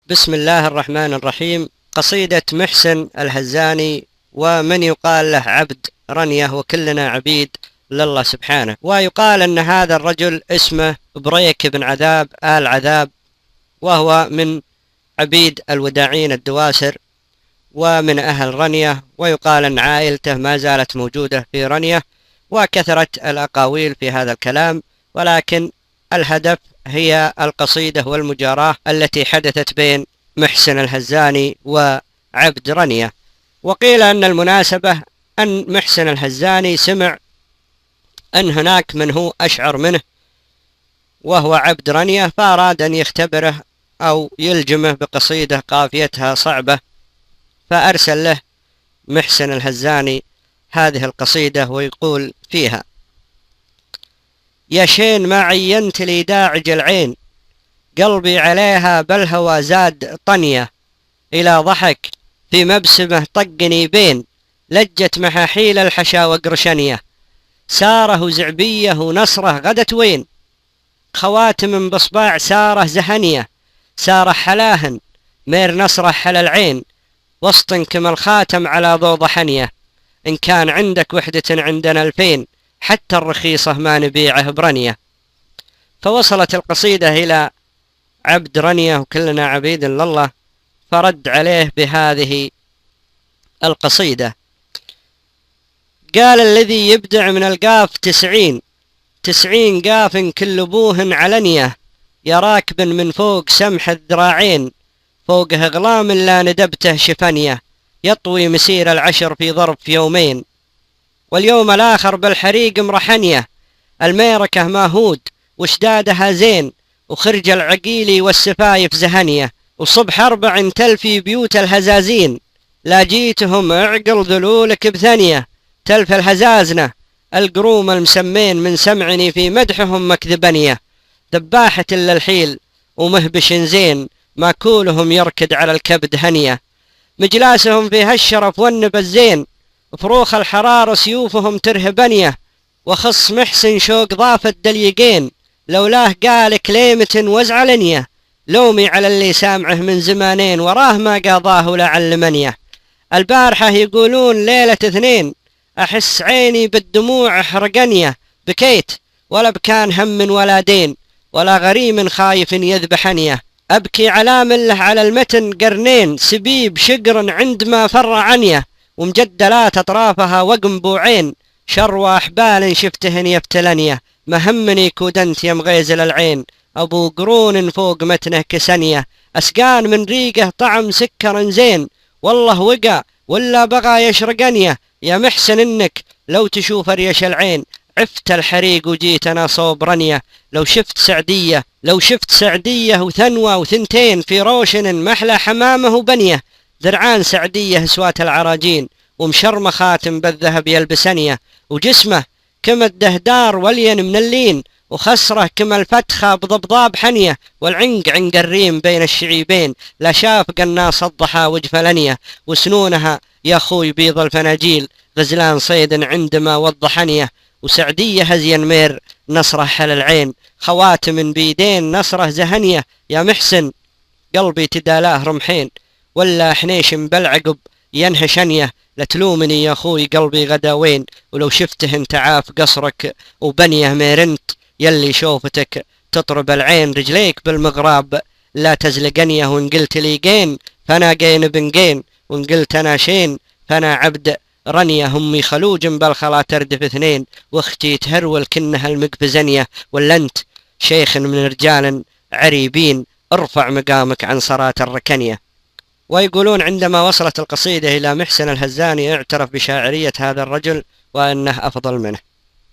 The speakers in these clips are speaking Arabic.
بسم الله الرحمن الرحيم. قصيدة محسن الهزاني. ومن يقال له عبد رنية، وكلنا عبيد لله سبحانه. ويقال أن هذا الرجل اسمه بريك بن عذاب آل عذاب، وهو من عبيد الوداعين الدواسر ومن أهل رنية. ويقال أن عائلته ما زالت موجودة في رنية، وكثرت الأقاويل في هذا الكلام، ولكن الهدف هي القصيدة والمجاراة التي حدثت بين محسن الهزاني وعبد رنية. وقيل أن المناسبة أن محسن الهزاني سمع أن هناك من هو أشعر منه وهو عبد رنية، فأراد أن يختبره أو يلجمه بقصيدة قافيتها صعبة، فأرسل له محسن الهزاني هذه القصيدة، ويقول فيها: يا شين ما عينت لي داعج العين، قلبي عليها بالهوى زاد طنية، إلى ضحك في مبسمه طقني بين، لجت محاحيل الحشا وقرشنية، ساره زعبية ونصره غدت وين، خواتم بصباع ساره زهنية، ساره حلاهن مير نصره حل العين، وسط كما الخاتم على ضوء ضحنية، إن كان عندك وحدة عندنا 2000، حتى الرخيصة ما نبيعه برنية. فوصلت القصيدة إلى عبد رنية وكلنا عبيد لله، فرد عليه بهذه القصيدة. قال: الذي يبدع من القاف 90 قاف كل بوه علنية، يا راكب من فوق سمح الذراعين، فوقه غلام لا ندبته شفنية، يطوي مسير العشر في ظرف يومين، واليوم الآخر بالحريق مرحنية، الميركة ماهود وشدادها زين، وخرج العقيلي والسفايف زهنية، وصبح 4 تلفي بيوت الهزازين، لا جيتهم اعقل ذلولك بثانية، تلف الهزازنة القروم المسمين، من سمعني في مدحهم مكذبنية، ذباحة إلا الحيل ومهبش زين، ماكولهم يركد على الكبد هنية، مجلاسهم في هالشرف والنب الزين، فروخ الحرار سيوفهم ترهبنية، وخص محسن شوق ضافة دليقين، لولاه قال كليمة وزعلنية، لومي على اللي سامعه من زمانين، وراه ما قاضاه لعلمنيه، البارحة يقولون ليلة 2، أحس عيني بالدموع حرقنية، بكيت ولا بكان هم ولا دين، ولا غريم خايف يذبحنيه، أبكي على مله على المتن قرنين، سبيب شقر عندما فر عنيه، ومجدلات أطرافها وقنبوعين، شر أحبال شفتهن يفتلنيه، مهمني كودنت يمغيزل العين، أبو قرون فوق متنه كسنية، أسقان من ريقه طعم سكر زين، والله وقع ولا بغى يشرقنيه، يا محسن إنك لو تشوف ريش العين، عفت الحريق وجيت أنا صوب رنية، لو شفت سعدية وثنوة وثنتين، في روشن محلى حمامه وبنية، ذرعان سعدية سوات العراجين، ومشرمة خاتم بالذهب يلبسنية، وجسمه كما الدهدار ولين من اللين، وخسره كما الفتخة بضبضاب حنية، والعنق عنق الريم بين الشعيبين، لا شاف قناص الضحى وجفلنية، وسنونها يا خوي بيض الفناجيل، غزلان صيد عندما وضحنية، وسعدية هزين مير نصره حل العين، خواتم بيدين نصره زهنية، يا محسن قلبي تدالاه رمحين، ولا حنيش بالعقب ينهشنيه، لتلومني يا خوي قلبي غدا وين، ولو شفته انت عاف قصرك وبنيه، ميرنت يلي شوفتك تطرب العين، رجليك بالمغراب لا تزلقنيه، وان قلت لي قين فانا قين بن قين، وان قلت انا شين فانا عبد رنية، همي خلوج بالخلا تردف 2، واختي تهرول كنها المقفزنية، ولا انت شيخ من رجال عريبين، ارفع مقامك عن صرات الركنية. ويقولون عندما وصلت القصيدة إلى محسن الهزاني، اعترف بشاعرية هذا الرجل وأنه أفضل منه.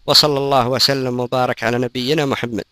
وصلى الله وسلم وبارك على نبينا محمد.